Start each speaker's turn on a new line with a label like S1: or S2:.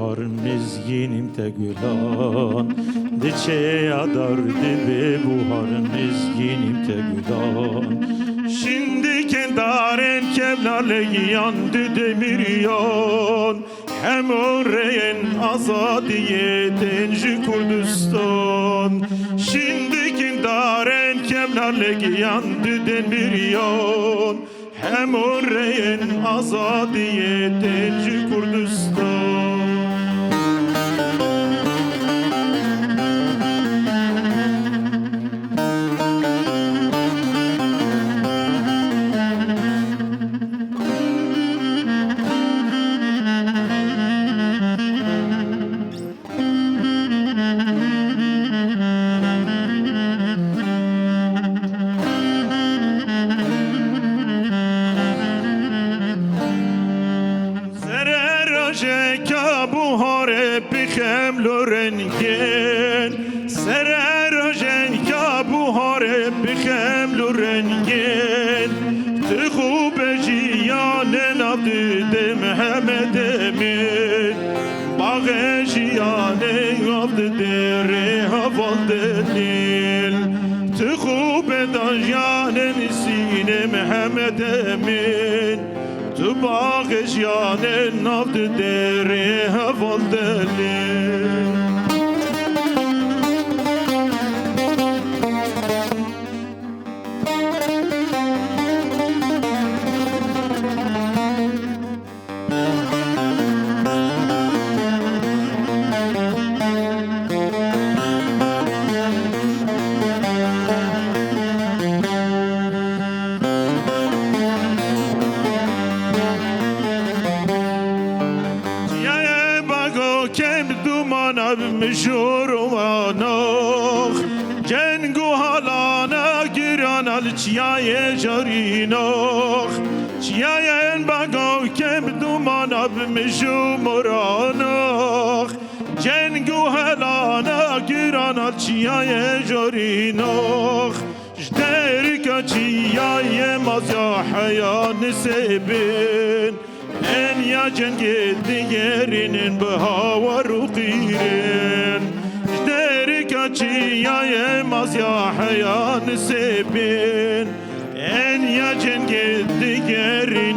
S1: buharımız yenim te gülan Diçe yadar dibe buharımız yenim te gülan Şimdi kendaren kevlarle yandı demiryan Hem oraya azadiye tenci Kurdistan Şimdi kendaren kevlarle yandı demiryan Hem oraya azadiye tenci Kurdistan Jeka buhare bixem lorengin Serer jeka buhare bixem lorengin Tu khub jiyan nabd de Mehmed Emin Bağ jiyan nabd de rehaval delil Tu khub da jiyan sine Mehmed Emin Tu bağış yanın navdı deri haval delil مشورمانخ جنگو حالانا گرانال چیای جارینخ چیای این بگاو کم دومانا بمشورمانخ جنگو حالانا گرانال چیای جارینخ جدرکا چیای مازیا حیان سبین En ya cengi diğerinin bahavar uqirin Jderik açıya yemaz ya hayan sebin En ya cengi diğerinin